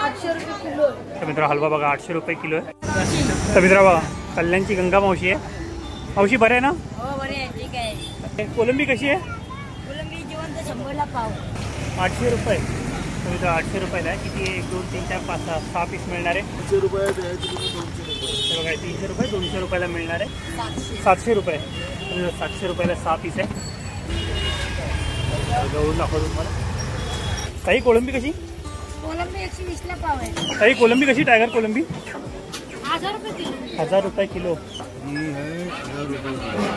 तर मित्र हलवा बघा 800 रुपये किलो आहे. तर मित्र बघा कल्याणची गंगा मावशी आहे. मावशी बरं आहे ना? हो बरे आहे, ठीक आहे. कोलंबी कशी आहे? कोलंबी जिवंत 100ला पाव. 800 रुपये. तर मित्र 800 रुपयाला आहे. किती 1 2 3 4 5 6 पीस मिळणार आहे. 300 रुपये द्यायची, 200 रुपये. तर बघा 300 रुपये 200 रुपयाला मिळणार आहे. 700 रुपये. 700 रुपयाला 6 पीस आहे. गहून दाखवतो तुम्हाला. ताई कोलंबी कशी? कोलंबी 120ला पाव आहे. ताई कोलंबी कशी? टायगर कोलंबी 1000 रुपये किलो. 1000 रुपये किलो.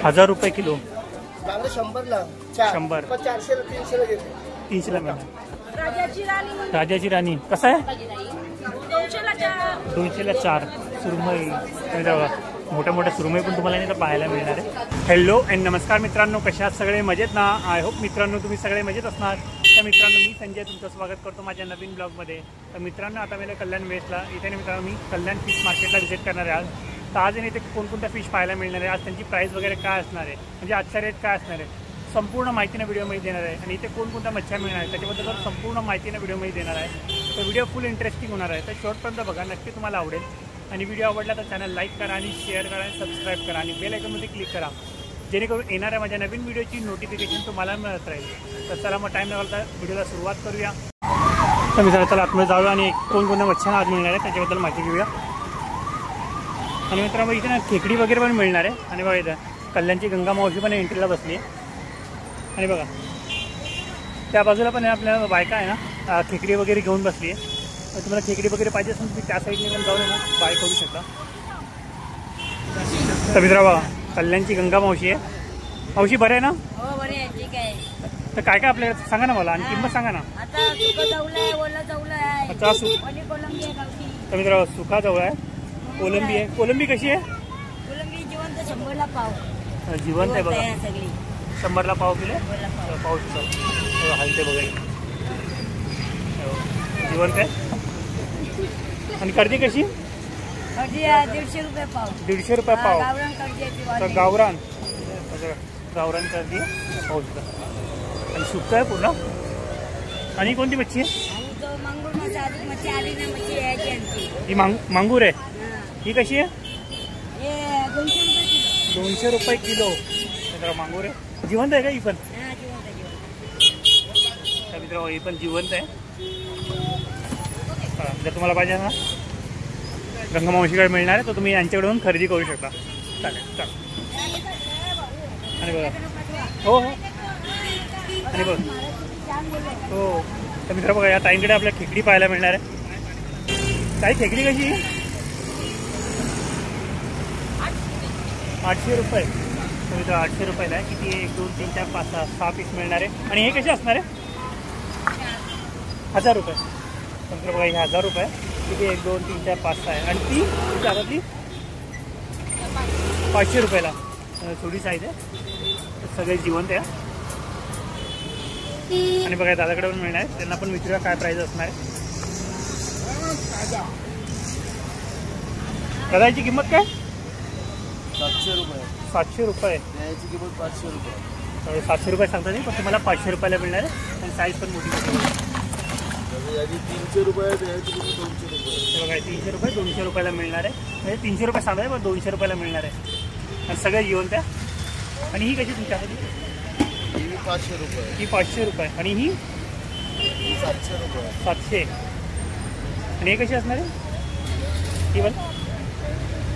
1000 रुपये किलो. 100ला 100. 400 300 घेते. 300ला मिळणार. राजाची राणी कसं आहे? 200ला 4. सुरमई मोठ्या मोठ्या सुरमई पण तुम्हाला इथं पाहायला मिळणार आहे. हॅलो अँड नमस्कार मित्रांनो, कशा आहात सगळे? मजेत ना? आय होप मित्रांनो तुम्ही सगळे मजेत असणार. तर मित्रांनो मी संजय तुमचं स्वागत करतो माझ्या नवीन ब्लॉगमध्ये. तर मित्रांनो आता मला कल्याण वेस्टला इथे मित्रांनो मी कल्याण फिश मार्केटला व्हिजिट करणार आहे आज. तर आज इथे कोणकोणत्या फिश पाहायला मिळणार आहे, आज त्यांची प्राईस वगैरे काय असणार आहे, म्हणजे आजचा रेट काय असणार आहे, संपूर्ण माहितीनं व्हिडिओमध्ये देणार आहे. आणि इथे कोणकोणत्या मच्छ्या मिळणार आहे त्याच्याबद्दल संपूर्ण माहितीनं व्हिडिओमध्ये देणार आहे. तर व्हिडिओ फुल इंटरेस्टिंग होणार आहे. तर शेवटपर्यंत बघा, नक्की तुम्हाला आवडेल. आणि व्हिडिओ आवडला तर चॅनल लाईक करा आणि शेअर करा आणि सबस्क्राईब करा आणि बेल आयकॉनमध्ये क्लिक करा, जेणेकरून येणाऱ्या माझ्या नवीन व्हिडिओची नोटिफिकेशन तुम्हाला मिळत राहील. तर चला मग टाईम न घालता व्हिडिओला सुरुवात करूया. तर मित्रांनो चला आतमध्ये जाऊया आणि कोणकोणत्या मच्छ्या आज मिळणार आहे त्याच्याबद्दल माहिती घेऊया. आणि मित्रांनो इथे ना खेकडी वगैरे पण मिळणार आहे. आणि बघा इथं कल्याणची गंगा मावशी पण एंट्रीला बसली आहे. आणि बघा त्या बाजूला पण आपल्या बायका आहे ना खेकडी वगैरे घेऊन बसली आहे. तुम्हाला खेकडी वगैरे पाहिजे असेल तुम्ही त्या साईडने पण जाऊन ना बाय करू शकता. तर मित्रा बघा कल्याणची गंगा मावशी आहे. मावशी बरं आहे ना? हो बरे आहे, ठीक आहे. तर काय काय आपल्याकडे सांगा ना मला आणि किंमत सांगा ना. आता सुका जवळ आहे, ओला जवळ आहे. अच्छा ओली कोलंबी आहे गावठी. तर मित्रा सुका जवळ आहे, कोलंबी आहे. कोलंबी कशी आहे? कोलंबी जिवंत 100ला पाव. जिवंत आहे बघा, सगळी 100ला पाव किलो. पाव किलो हलते बघा जिवंत आहे. आणि कर्दी कशी? कर्दी 150 रुपये पाव. 150 रुपये पाव. गावरान कर्दी आहे. तर गावरान कर्दी पाहू शकता. आणि सुकं आहे पूर्ण. आणि कोणती मच्छी आहे? मांगूर मच्छी आली ना, मच्छी यायची आणखी. ही मांगूर आहे. ही कशी आहे? हे 200 रुपये किलो. 200 रुपये किलो. मित्र मांगूर आहे. जिवंत आहे का ही पण? तर मित्र ही पण जिवंत आहे. जर तुम्हाला पाहिजे ना गंगा मावशीकडे मिळणार आहे तर तुम्ही यांच्याकडून खरेदी करू शकता. चालेल चालेल. आणि बघा हो हो आणि बघ हो. तर मित्र बघा या ताईंकडे आपल्या खेकडी पाहायला मिळणार आहे. ताई खेकडी कशी? 800 रुपये. तर मित्र 800 रुपयाला आहे. किती 1 2 3 4 5 6 पीस मिळणार आहे. आणि हे कसे असणार आहे? 1000 रुपये. तर बघा हे 1000 रुपये. किती 1 2 3 4 5 6 आहे. आणि ती त्याच्यातली 500 रुपयाला थोडी साईज आहे. सगळे जिवंत आहे. आणि बघा दादाकडे पण मिळणार आहे, त्यांना पण विचारूया काय प्राईस असणार आहे. दादा याची किंमत काय? 700 रुपये. 700 रुपये. द्यायची किंमत 500 रुपये. 700 रुपये सांगता नाही, पण तुम्हाला 500 रुपयाला मिळणार आहे. आणि साईज पण मोठी मोठी. 300 रुपये द्यायची किंमत 200 रुपये. बघा 300 रुपये 200 रुपयाला मिळणार आहे. म्हणजे 300 रुपये सांगता आहे पण 200 रुपयाला मिळणार आहे. आणि सगळ्या जिवंत आहे. आणि ही कशी तुमच्यासाठी? ही 500 रुपये. ही 500 रुपये. आणि ही 700 रुपये. 700. आणि हे कशी असणार आहे? ही पण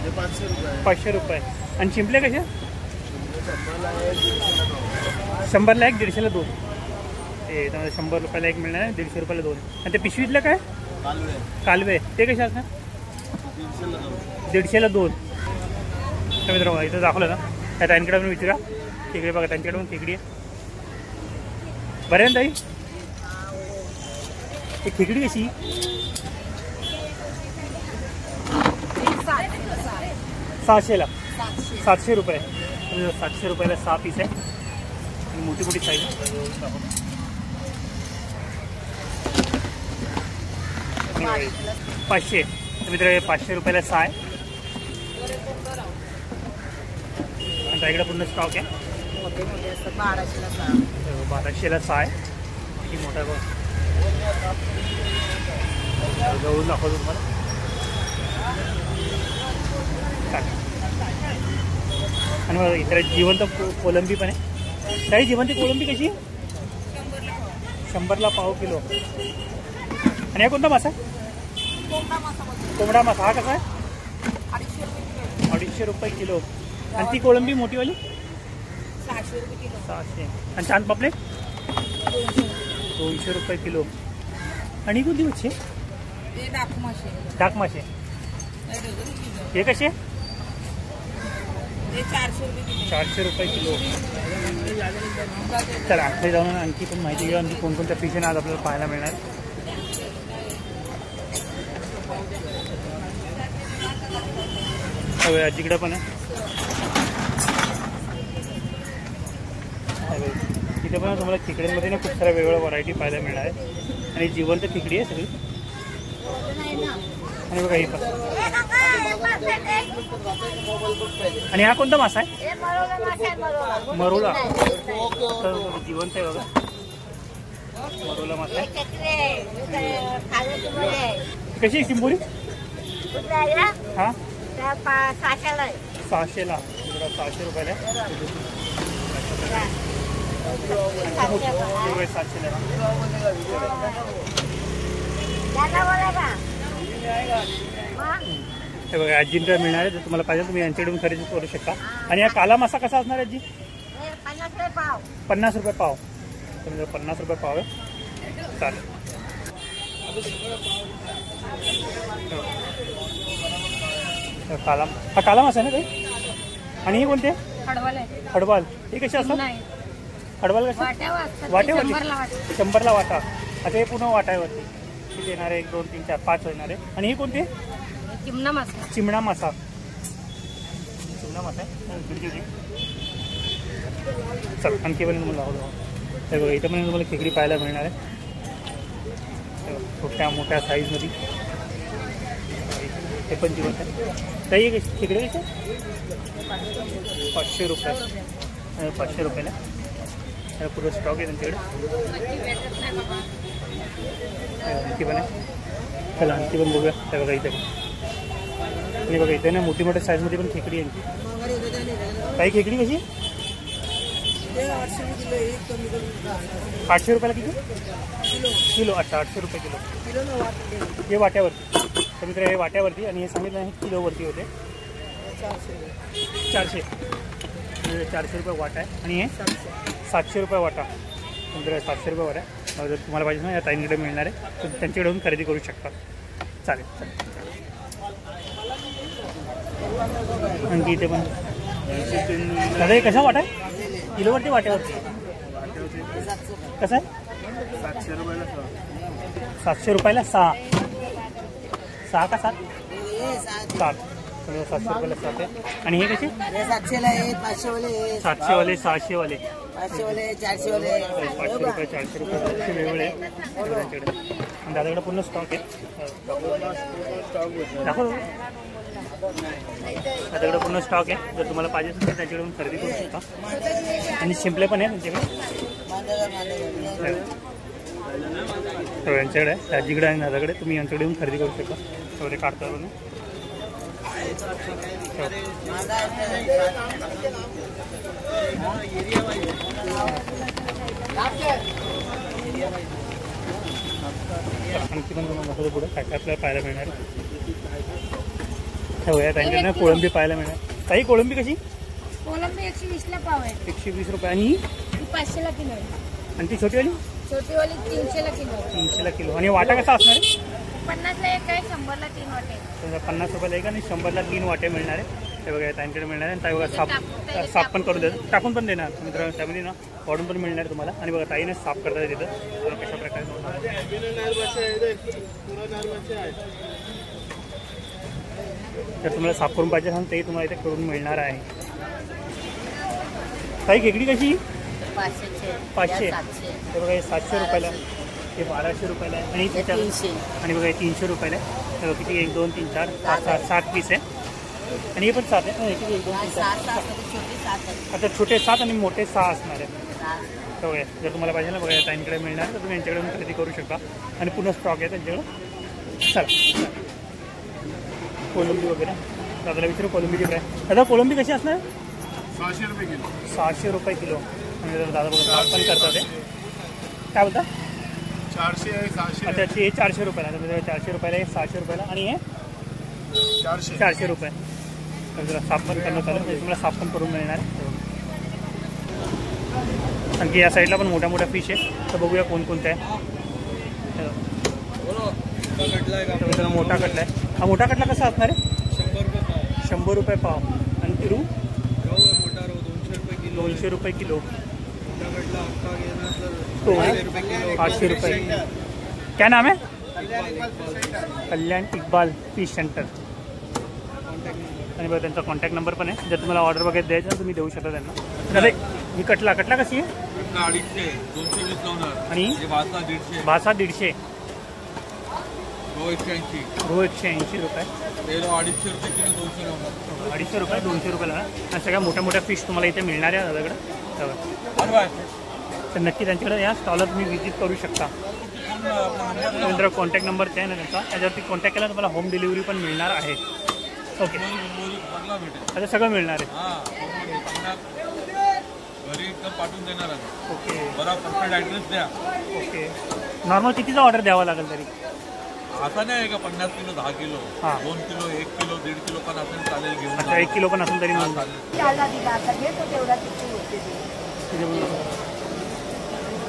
हे 500 रुपये. 500 रुपये. आणि चिंपले कसे? 100ला 1 150ला 2. 100ला 1 150ला 2. ते 100 रुपयाला 1 मिळणार आहे, 150 रुपयाला 2. आणि ते पिशवीतलं काय? कालवे ते कसे असणार? 150ला 2. तर मित्र इथं दाखवलं ना त्या त्यांच्याकडे पण विचारा. खेकडी बघा त्यांच्याकडे पण खेकडी आहे. बरं आहे ना ताई? ही खेकडी कशी? 600ला. 700 रुपये. 700 रुपयाला 6 पीस आहे. आणि मोठी मोठी साईज आहे. 500. तर मित्र 500 रुपयाला 6 आहे. आणि त्याकडे पूर्ण स्टॉक आहे. 1200ला 6 आहे. किती मोठा बघ. जवळून दाखवतो तुम्हाला. आणि मग इकडे जिवंत कोलंबी पण आहे. काही जिवंत कोलंबी कशी 100ला पाव किलो. आणि हा कोणता मासा? कोंबडा मासा. हा कसा आहे? 250 रुपये किलो. आणि ती कोळंबी मोठीवाली 600. आणि चांद पापलेट 200 रुपये किलो. आणि कोणती मच्छी? डाक मासे. हे कसे? 400 रुपये किलो. चला आपले जाऊन आणखी पण माहिती घेऊ. आणखी कोणकोणत्या फिश आज आपल्याला पाहायला मिळणार. आजीकडं पण आहे. तिथे पण तुम्हाला खेकड्यांमध्ये ना खूप साऱ्या वेगवेगळ्या व्हरायटी पाहायला मिळणार आहे. आणि जिवंत खेकडी आहे सगळी. आणि बघा ही पण. आणि हा कोणता मासा आहे? मरोला. जिवंत आहे बघा. मरोला मासा आहे. कशी आहे शिंबोरी? हा 600ला. 600 रुपयाला. 700ला. हे बघा आजींकडे मिळणार आहे. जर तुम्हाला पाहिजे तुम्ही यांच्याकडून खरेदी करू शकता. आणि हा काला मासा कसा असणार आहे आजी? 50 रुपये पाव. तर 50 रुपये पाव आहे. चालेल. काला हा काला मासा आहे ना काही. आणि हे कोणते? खडवाल. हे कसे असतात? खडवाल कसे? वाट्यावरती 100ला वाटा. आता हे पुन्हा वाट्यावरती किती येणार आहे? 1 2 3 4 5 येणार आहे. आणि हे कोणते? चिमणा मासा. चिमणा मासा आहे. चल आणखी पण तुम्हाला लावलं. हे बघा इथं पण तुम्हाला खेकडी पाहायला मिळणार आहे. छोट्या मोठ्या साईजमध्ये. हे पण जिवंत आहे. काही खेकडे कसे? 500 रुपये. 500 रुपयाला. पुढं स्टॉक आहे त्यांच्याकडे. आणखी पण आहे. चला आणखी पण बघूया. त्या बघा इथे. आणि बघा इथे ना मोठी मोठ्या साईजमध्ये पण खेकडी आहे. काही खेकडी कशी? 800 रुपयाला किती किलो? अच्छा 800 रुपये किलो. हे वाट्यावरती. तर मित्र हे वाट्यावरती. आणि हे सांगितलं आहे किलोवरती होते. 400. 400 रुपये वाटा आहे. आणि हे 700 रुपये वाटा. म्हणजे 700 रुपये वाटा. जर तुम्हाला पाहिजे ना या ताईंकडे मिळणार आहे तर त्यांच्याकडे येऊन खरेदी करू शकता. चालेल. आणखी इथे पण दादा हे कसा वाटा आहे? किलोवरती वाट्यावरती कसं आहे? 700 रुपयाला 6. 6 का 7? 7. 700 रुपयाला 7 आहे. आणि हे कसे? 700ला आहे. 500वाले. 700वाले 600वाले. 500वाले 400वाले. 500 रुपये 400 रुपये वेगवेगळे त्यांच्याकडे. आणि दादाकडे पूर्ण स्टॉक आहे. दाखव. दादाकडे पूर्ण स्टॉक आहे. जर तुम्हाला पाहिजे असेल तर त्यांच्याकडून खरेदी करू शकता. आणि शिंपले पण आहे त्यांच्याकडे. यांच्याकडे आहे. आजीकडे आहे दादाकडे. तुम्ही यांच्याकडे येऊन खरेदी करू शकता. तेवढे काढता म्हणून. आणखी पण तुम्हाला पुढे काय काय आपल्याला पाहायला मिळणार. त्यांच्याकडे कोळंबी पाहायला मिळणार. काही कोळंबी कशी? कोलंबी 120ला पाव आहे. 120 रुपये. आणि 500ला किलो आहे. आणि ती छोटीवाली? छोटीवाली 300ला किलो. 300ला किलो. आणि वाटा कसा असणार आहे? 50ला एक आहे. 100ला 3 वाटे. 50 रुपयाला एक आणि 100ला 3 वाटे मिळणार आहे. ते बघा त्यांच्याकडे मिळणार आहे. ताई बघा साफ पण करून देतात. टाकून पण देणार मित्रांनो. त्यामध्ये ना वाढून पण मिळणार तुम्हाला. आणि बघा ताईने साफ करतात तिथं कशा प्रकारे. जर तुम्हाला साफ करून पाहिजे असेल तेही तुम्हाला इथे करून मिळणार आहे. ताई खेकडी कशी? 500. हे बघा हे 700 रुपयाला. हे 1200 रुपयाला आहे. आणि त्याच्या आणि बघा हे 300 रुपयाला आहे. तर किती 1 2 3 4 5 7 पीस आहे. आणि हे पण 7 आहे. किती 1 2 3 4. आता छोटे 7 आणि मोठे 6 असणार आहे. तर जर तुम्हाला पाहिजे ना बघा टाईमकडे मिळणार तर तुम्ही यांच्याकडून खरेदी करू शकता. आणि पुन्हा स्टॉक आहे त्यांच्याकडे. चला कोलंबी वगैरे दादाला विचारू कोलंबीची प्राईस. दादा कोलंबी कशी असणार? 600 रुपये किलो. 600 रुपये किलो. आणि दादा बघा साफ पण करतात ते. काय बोलता? 400 आहे, 600 अच्छा हे 400 रुपयाला. तर 400 रुपयाला हे 600 रुपयाला आणि हे 400 रुपये. तर जरा साफ पण करण्यात आलं म्हणजे तुम्हाला साफ पण करून मिळणार आहे. आणखी या साईडला पण मोठ्या मोठ्या फिश आहे. तर बघूया कोणकोणत्या आहे. तर मोठा कटला आहे. हा मोठा कटला कसा असणार आहे? 100 रुपये पाव. आणि तिरू 200 रुपये किलो. तो 800 रुपये. क्या नाम है? कल्याण इक्बाल फिश सेंटर. आणि बघा त्यांचा कॉन्टॅक्ट नंबर पण आहे. जर तुम्हाला ऑर्डर वगैरे द्यायचं तर तुम्ही देऊ शकता त्यांना. दादा ही कटला कशी आहे? 250 220 लावणार. आणि भासा 150. भासा 150. रो 180. रो 180 रुपये. 250 रुपये किलो 200 लावणार. 250 रुपये 200 रुपयाला. आणि सगळ्या मोठ्या मोठ्या फिश तुम्हाला इथे मिळणार आहे दादाकडे. तर नक्की त्यांच्याकडे या स्टॉलला तुम्ही व्हिजिट करू शकता. नंतर कॉन्टॅक्ट नंबर ते आहे ना त्यांचा. त्याच्यावरती कॉन्टॅक्ट केला तुम्हाला होम डिलिव्हरी पण मिळणार आहे. ओके आता सगळं मिळणार आहे. घरी एकदम पाठवून देणार आहे. ओके बरा परफेक्ट ॲड्रेस द्या. ओके नॉर्मल कितीचा ऑर्डर द्यावा लागेल तरी? आता नाही आहे का 50 किलो 10 किलो हां 2 किलो 1 किलो 1.5 किलो पण असेल चालेल घेऊन. अच्छा 1 किलो पण असेल तरी हां, चालेल.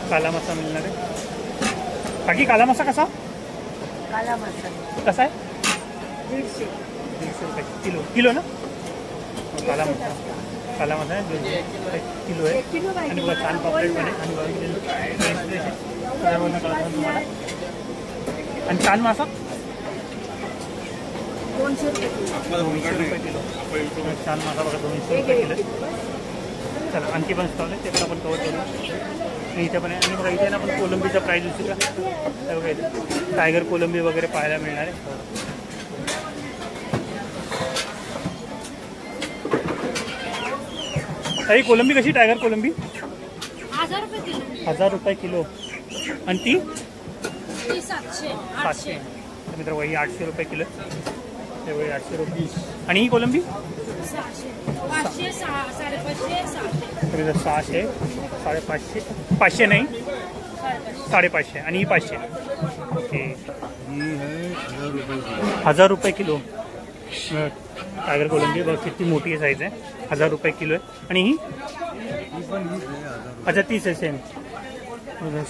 काला मासा मिळणार आहे. बाकी काला मासा कसा कसा आहे? 150 रुपये किलो ना. काला मासा आहे 1 किलो आहे. आणि बघा छान पॉपलेट पण आहे. आणि तुम्हाला आणि छान मासा 200 रुपये किलो. छान मासा बघा 200 रुपये किलो. चला आणखी पण स्टॉल आहे ते पण आपण कवर करू. आणि इथे पण आहे. आणि बघा इथे ना आपण कोलंबीचा प्राईस दिसू का? बघा इथे टायगर कोलंबी वगैरे पाहायला मिळणार आहे. ताई कोलंबी कशी? टायगर कोलंबी 1000 रुपये किलो. आणि ती 700. तर मित्र वही 800 रुपये किलो. हे वही 800 रुपये. आणि ही कोलंबी 500 550 तर 600 550 500 नाही 550. आणि ही 500. ओके 1000 रुपये किलो. टायगर कोलंबी बघ किती मोठी साईज आहे. 1000 रुपये किलो आहे. आणि ही अच्छा 30 आहे.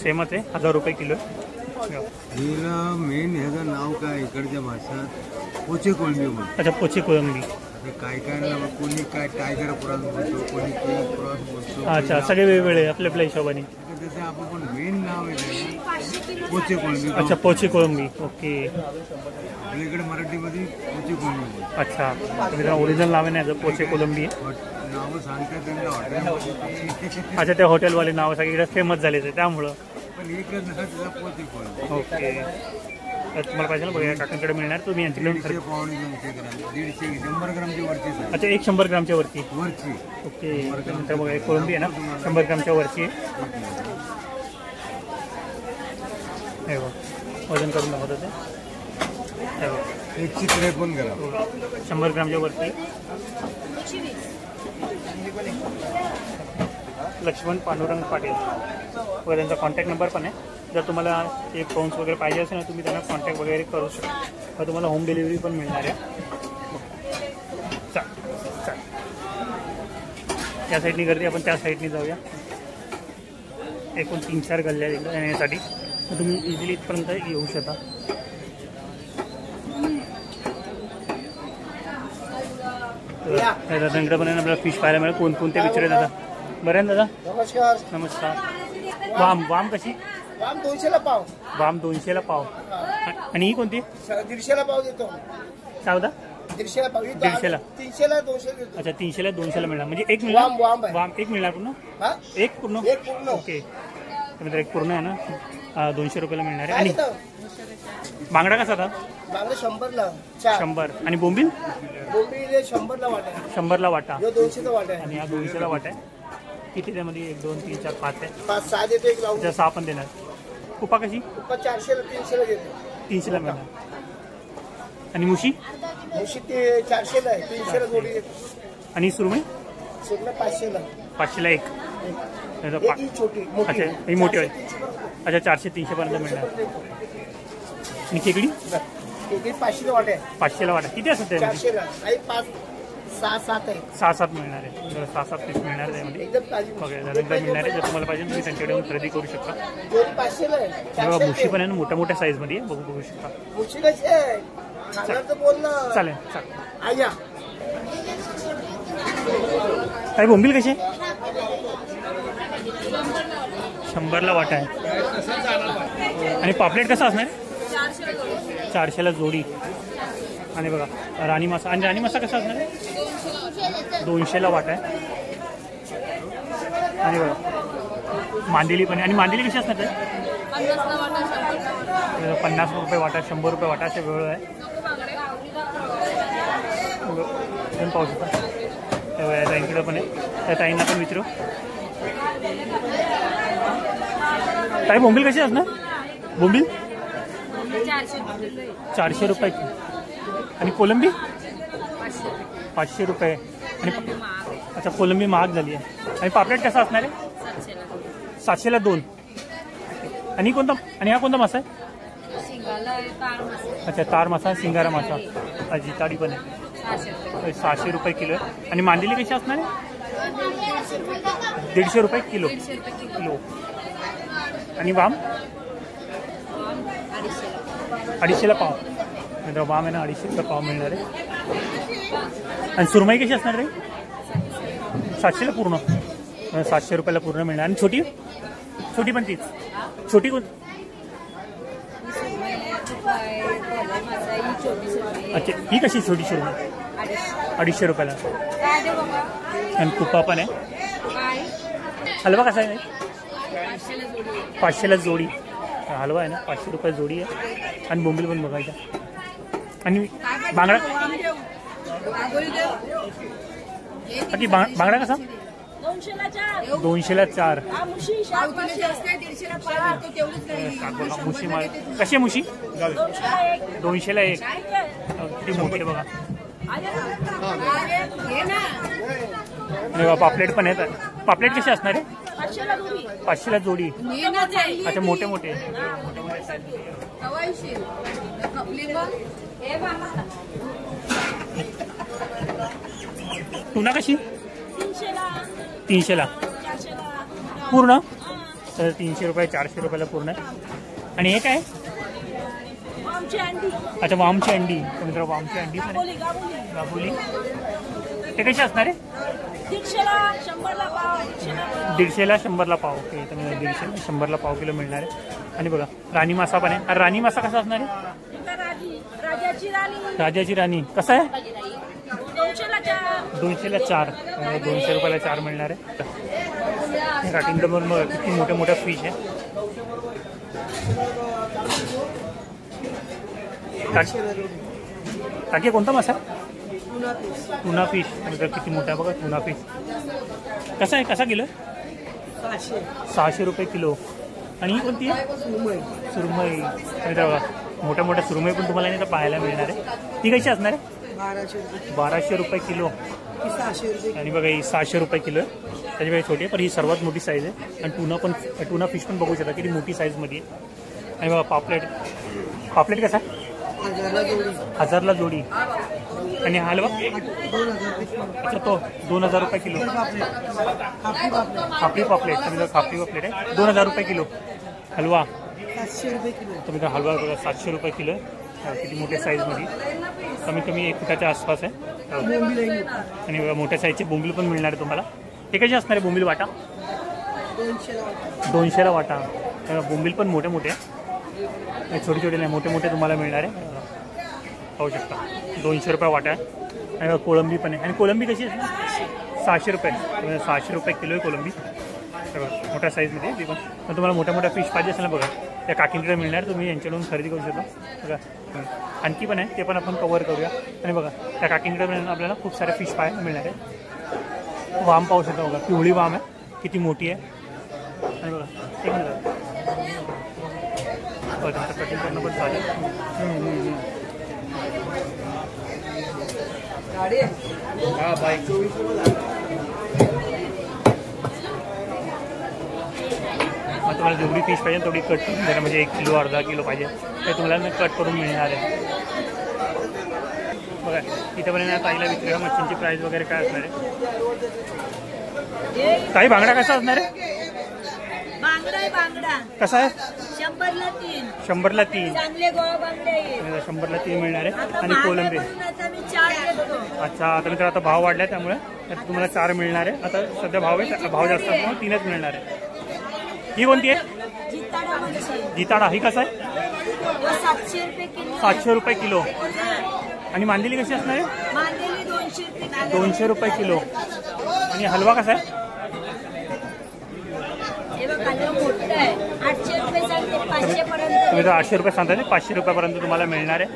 सेमच आहे 1000 रुपये किलो. हिला मेन ह्याचं नाव काय इकडच्या भाषात पोचे कोळंबी म्हणतात. अच्छा पोची कोलंबी. काय काय नाव कोणी काय टायगर पुराण बोलतो कोणी किंग पुराण बोलतो. अच्छा सगळे वेगवेगळे आपल्या आपल्या हिशोबाने. त्याचं आपण पण मेन नाव आहे पोचे कोळंबी. अच्छा पोची कोलंबी. ओके आपल्याकडे मराठीमध्ये पोचे कोळंबी बोलतो. अच्छा मित्रांनो ओरिजिनल नाव आहे ना पोचे कोलंबी. नावं सांगतात त्यांच्या हॉटेलमध्ये. अच्छा त्या हॉटेलवाले नाव सगळीकडे फेमस झाले आहे त्यामुळं. पण एकच नाव त्याचा पोचे कोळंबी. ओके तर तुम्हाला पाहिजे ना बघा काकांकडे मिळणार. तुम्ही यांच्याकडे 150 पावणे 200 ग्राम 150 100 ग्रामची वरची आहे. अच्छा 100 ग्रामच्या वरती. वरची ओके नंतर बघा एक कोलंबी आहे ना 100 ग्रामच्या वरची आहे. हे बघ वजन करून दाखवत ते. हे बघ 153 ग्राम 100 ग्रामच्या वरती. लक्ष्मण पांडुरंग पाटील वगैरे त्यांचा कॉन्टॅक्ट नंबर पण आहे. जर तुम्हाला एक प्रॉन्स वगैरे पाहिजे असेल ना तुम्ही त्यांना कॉन्टॅक्ट वगैरे करू शकता. तर तुम्हाला होम डिलिव्हरी पण मिळणार आहे. चालेल त्या साईडनी गर्दी आपण त्या साईडनी जाऊया. एकूण 3-4 गल्ल्या येण्यासाठी तर तुम्ही इझिली इथपर्यंत येऊ शकता. दादांकडे पण आपल्याला फिश पाहायला मिळेल. कोणकोणते विचारेल दादा? बरं आहे ना दादा? नमस्कार. नमस्कार. वाम कशी? वाम 200ला पाव. वाम 200ला पाव. आणि ही कोणती? 150ला पाव देतो. काय होता? 150ला पाव. 150ला 300ला 200 देतो. अच्छा 300ला 200ला मिळणार म्हणजे एक मिळणार. वाम एक मिळणार पूर्ण. हा एक पूर्ण. एक पूर्ण. ओके तर एक पूर्ण आहे ना 200 रुपयाला मिळणार आहे. आणि बांगडा कसा होता? बांगडा 100ला 100. आणि बोंबील? बोंबील 100ला वाटा. 100ला वाटा. 200चा वाटा आहे. आणि हा 200ला वाटा आहे. किती त्यामध्ये 1 2 3 4 5 आहे. 5-6 देतो. एक लावून 6 पण देणार. कुपा कशी? 400ला 300ला देतो. 300ला मिळणार. आणि मुशी मुशी ते 400ला आहे, 300ला जोडी आहे. आणि सुरमई सुरमई 500ला. 500ला एक. ही छोटी मोठी. अच्छा ही मोठी आहे. अच्छा 400-300 पर्यंत मिळणार. आणि खेकडी खेकडी 500ला वाटा आहे. 500ला वाटा. किती असतात त्यामध्ये? 400ला आहे. 5 6-7 आहे. 6-7 मिळणार आहे. 6-7 पीस मिळणार आहे त्यामध्ये. एकदम ताजी बघा एकदा मिळणार आहे. जर तुम्हाला पाहिजे तुम्ही त्यांच्याकडे येऊन खरेदी करू शकता. जोडी 500ला आहे. तेव्हा मुशी पण आहे ना, मोठ्या मोठ्या साईजमध्ये आहे. बघू शकता. मुशी कशी आहे? खाणार तर बोल ना. चालेल चालेल. आया काय बोंबील कशी आहे? 100ला वाटा आहे. आणि पापलेट कसं असणार? 400ला जोडी. आणि बघा राणी मासा. आणि राणी मासा कसा असणार? 200ला वाटा आहे. आणि बघा मांदेली पण आहे. आणि मांदेली कशी असणार? 50 रुपये वाटा, 100 रुपये वाटा असे वेळ आहे. पाहू शकता. तेव्हा या ताईंकडं पण आहे. त्या ताईंना पण विचारू. ताई बोंबील कशी असणार? बोंबील 400 रुपये. आणि कोलंबी 500 रुपये. आणि अच्छा कोलंबी महाग झाली आहे. आणि पापलेट कसा असणार आहे? 700ला 2. आणि कोणता? आणि हा कोणता मासा आहे? अच्छा तार मासा, सिंगारा मासा. जिताडी पण आहे. 600 रुपये किलो आहे. आणि मांदेली कशी असणार आहे? 150 रुपये किलो. आणि वाम 250ला पाव. म्हणजे वाम आहे ना 250 रुपये पाव मिळणार आहे. आणि सुरमई कशी असणार रे? 700ला पूर्ण. 700 रुपयाला पूर्ण मिळणार. आणि छोटी छोटी पण तीच. छोटी कोण? अच्छा ही कशी छोटी सुरमई? 250 रुपयाला. आणि कुपा पण आहे. हलवा कसा आहे? 500ला जोडी. हलवा आहे ना 500 रुपये जोडी आहे. आणि बोंबील पण बघायचा. आणि बांगडा बाकी बांगडा कसा? 200ला 4. मुशी माळ कशी आहे? मुशी 200ला 1. किती मोठी बघा. आणि पापलेट पण आहेत. पापलेट कशी असणार आहे? 500ला जोडी. अच्छा मोठे मोठे. टुना कशी? 300ला पूर्ण. तर 300 रुपये 400 रुपयाला पूर्ण आहे. आणि हे काय? अच्छा वामची अंडी. मित्र वामची अंडी पण आहे. गाबोली ते कशी असणार आहे? 150ला 100ला पाव. ओके तर 150ला 100ला पाव किलो मिळणार आहे. आणि बघा राणी मासा पण आहे. राणी मासा कसा असणार आहे? राजाची राणी कसा आहे? 200ला 4. 200 रुपयाला 4 मिळणार आहे. राटींकडून किती मोठ्या मोठ्या फिश आहे. काकी कोणता मासा? Tuna fish. किती मोठा बघा टुना फिश. कसा आहे? कसा किलो? 600 रुपये किलो. आणि ही कोणती आहे? सुरमई. बघा मोठ्या मोठ्या सुरमई पण तुम्हाला नाही तर पाहायला मिळणार आहे. ती कशी असणार आहे? 1200 रुपये किलो. आणि बघा ही 600 रुपये किलो आहे. त्याच्यापेक्षा छोटी आहे पण ही सर्वात मोठी साईज आहे. आणि टुना फिश पण बघू शकता किती मोठी साईजमध्ये आहे. आणि बघा पापलेट कसा? 1000ला जोडी. आणि हलवा अच्छा तो 2000 रुपये किलो. खापरी पापलेट. खापरी पापलेट आहे 2000 रुपये किलो. हलवा 700 रुपये किलो. तर मित्र हलवा बघा 700 रुपये किलो आहे. किती मोठ्या साईजमध्ये. कमीत कमी 1 फुटाच्या आसपास आहे. आणि मोठ्या साईजचे बोंबील पण मिळणार आहे तुम्हाला. ते कसे असणार आहे बोंबील वाटा? 200ला वाटा. बोंबील पण मोठे मोठे आहे. छोटे छोटे नाही मोठे मोठे तुम्हाला मिळणार आहे. पाहू शकता 200 रुपये वाटा आहे. आणि कोळंबी पण आहे. आणि कोळंबी कशी आहे? 600 रुपये. 600 रुपये किलो आहे कोळंबी. मोठ्या साईजमध्ये ती पण. तुम्हाला मोठ्या मोठ्या फिश पाहिजे असेल ना बघा त्या काकींकडे मिळणार. तुम्ही यांच्याकडून खरेदी करू शकता. बघा आणखी पण आहे ते पण आपण कव्हर करूया. आणि बघा त्या काकींकडे आपल्याला खूप सारे फिश पाहायला मिळणार आहे. वाम पाहू शकता बघा पिवळी वाम आहे किती मोठी आहे. आणि बघा एक मिनिट कटिंग करणं पण चालेल. हा बाईक. मग तुम्हाला जेवढी फिश पाहिजे तेवढी कट करून देणार, म्हणजे 1 किलो अर्धा किलो पाहिजे ते तुम्हाला कट करून मिळणार आहे. बघा इथं पण ना ताईला विचारा मच्छींची प्राईस वगैरे काय असणार आहे. ताई बांगडा कसा असणार आहे? बांगडा आहे बांगडा. कसा आहे? 100ला 3. 100ला 3. चांगले गोवा बांगडे आहे. 100ला 3 मिळणार आहे. आणि कोलंबी. मी 4 देतो. अच्छा आता मित्र आता भाव वाढला त्यामुळे तुम्हाला 4 मिळणार आहे. आता सध्या भाव आहे, भाव जास्त असल्यामुळे 3च मिळणार आहे. ही कोणती आहे? जिताडा मच्छी. जिताडा. ही कसं आहे? 700 रुपये किलो. 700 रुपये किलो. आणि मांदेली कशी असणार आहे? मांदेली 200 रुपये किलो. 200 रुपये किलो. आणि हलवा कसा आहे? हे बघ हलवा मोठा आहे. 800 रुपये सांगते 500 पर्यंत. तुम्ही तर 800 रुपये सांगता, 500 रुपयापर्यंत तुम्हाला मिळणार आहे.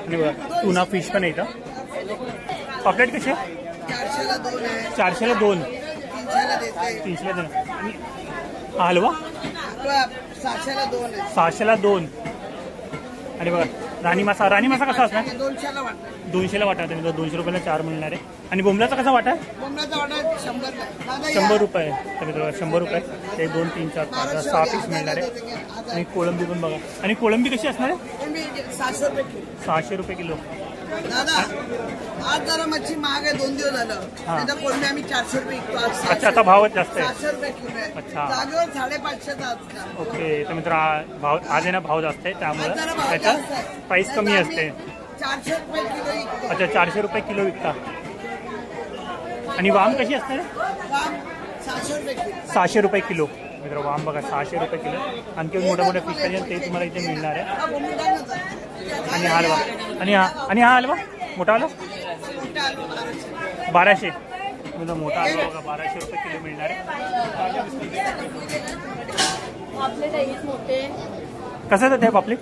आणि बघा टुना फिश पण आहे इथं. पॉकेट कशी आहे? 400ला 2 आहे. 400ला 2. 300ला देते. 300ला 2. आणि हा हलवा 700ला 2 आहे. 600ला 2. आणि बघा राणी मासा. राणी मासा कसा असणार? 200ला वाटतं. 200ला वाटा. तुम्ही 200 रुपयाला 4 मिळणार आहे. आणि बोंबलाचा कसा वाटा आहे? बोंबलाचा वाटा 100ला. दादा 100 रुपये. तर मित्रांनो 100 रुपये. ते 2 3 4 5 6 पीस मिळणार आहे. आणि कोळंबी पण बघा. आणि कोळंबी कशी असणार आहे? 700 रुपये किलो. 600 रुपये किलो. दादा आज जरा मच्छी महाग आहे. 2 दिवस झालं. हा. नाही तर कोळंबी आम्ही 400 रुपये विकतो. आज अच्छा आता भावच जास्त आहे. 700 रुपये किलो आहे. अच्छा. जागेवर 550 आजकाल. ओके तर मित्र भाव आज आहे ना, भाव जास्त आहे त्यामुळे आज जरा भाव त्याचा जास्त आहे. प्राईस कमी नाही तर असते. आम्ही 400 रुपये किलो विकतो. अच्छा 400 रुपये किलो विकता. आणि वाम कशी असणार आहे? वाम 600 रुपये किलो. 600 रुपये किलो. मित्र वाम बघा 600 रुपये किलो. आणखी मोठ्या मोठ्या फिश पाहिजे ते तुम्हाला इथे मिळणार आहे. हा बोंबीला नव्हता. आणि हा हलवा. आणि हा हलवा मोठा हलवा मोठा आलू 1200. 1200. म्हणजे मोठा हलवा बघा 1200 रुपये किलो मिळणार आहे. पापलेट आहे मोठे. कसं आहे ते पापलेट?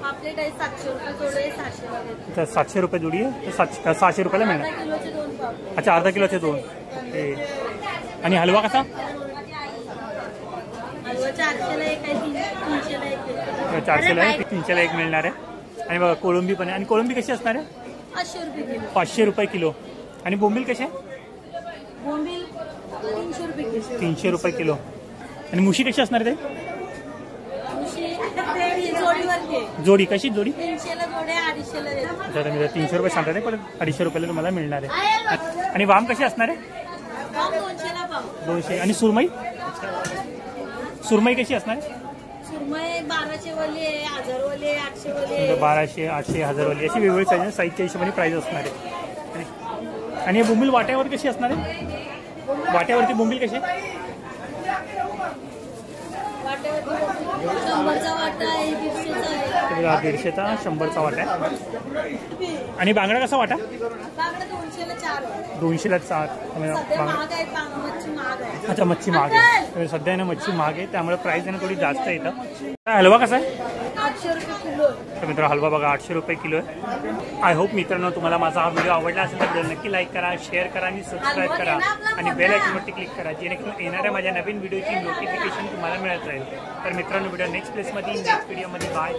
पापलेट आहे 700 रुपये जोडे. 700ला देतो. तर 700 रुपये जोडी आहे. तर 600 रुपयाला मिळणार. अर्धा किलोचे 2 पापलेट. अच्छा अर्धा किलोचे 2. आणि हलवा कसा? हलवा 400ला 1 आहे. 300ला 1 आहे. 400ला 1 300ला 1 मिळणार आहे. आणि बघा कोळंबी पण आहे. आणि कोळंबी कशी असणार आहे? 500 रुपये किलो. 500 रुपये किलो. आणि बोंबील कसे आहे? बोंबील 300 रुपये किलो. 300 रुपये किलो. आणि मुशी कशी असणार आहे ते? मुशी ते जोडीवरती आहे. जोडी कशी जोडी? 300ला जोडे 250ला देतो. अच्छा तर 300 रुपये सांगतात आहे, पण 250 रुपयाला तुम्हाला मिळणार आहे. आणि वाम कशी असणार आहे? पाव 200ला पाव. 200. आणि सुरमई? सुरमई कशी असणार आहे? सुरमई 1200 वाली आहे. 1000 वाली आहे. 800 वाली आहे. 1200 800 1000 वाली अशी वेगवेगळी साईज साईजच्या हिशोबाने प्राईस असणार आहे. आणि बोंबील वाट्यावर कशी असणार आहे? वाट्यावरती बोंबील कशी? वाट्यावरती 100चा वाटा आहे. 150चा आहे. 150चा 100चा वाटा आहे. आणि बांगडा कसा वाटा? बांगडा 200ला 4 आहे. 200ला 4. सध्या महाग आहे. मच्छी महाग आहे. अच्छा मच्छी महाग आहे. तर सध्या ना मच्छी महाग आहे त्यामुळे प्राईस आहे ना थोडी जास्त आहे इथं. हलवा कसा आहे? 800 रुपये किलो आहे. तर मित्र हलवा बघा 800 रुपये किलो आहे. आय होप मित्रांनो तुम्हाला माझा हा व्हिडिओ आवडला असेल तर नक्की लाईक करा, शेअर करा आणि सबस्क्राईब करा. आणि बेल आयकॉनवरती क्लिक करा जेणेकरून येणाऱ्या माझ्या नवीन व्हिडिओची नोटिफिकेशन तुम्हाला मिळत राहील. तर मित्रांनो व्हिडिओ नेक्स्ट प्लेसमध्ये नेक्स्ट व्हिडिओमध्ये बाय.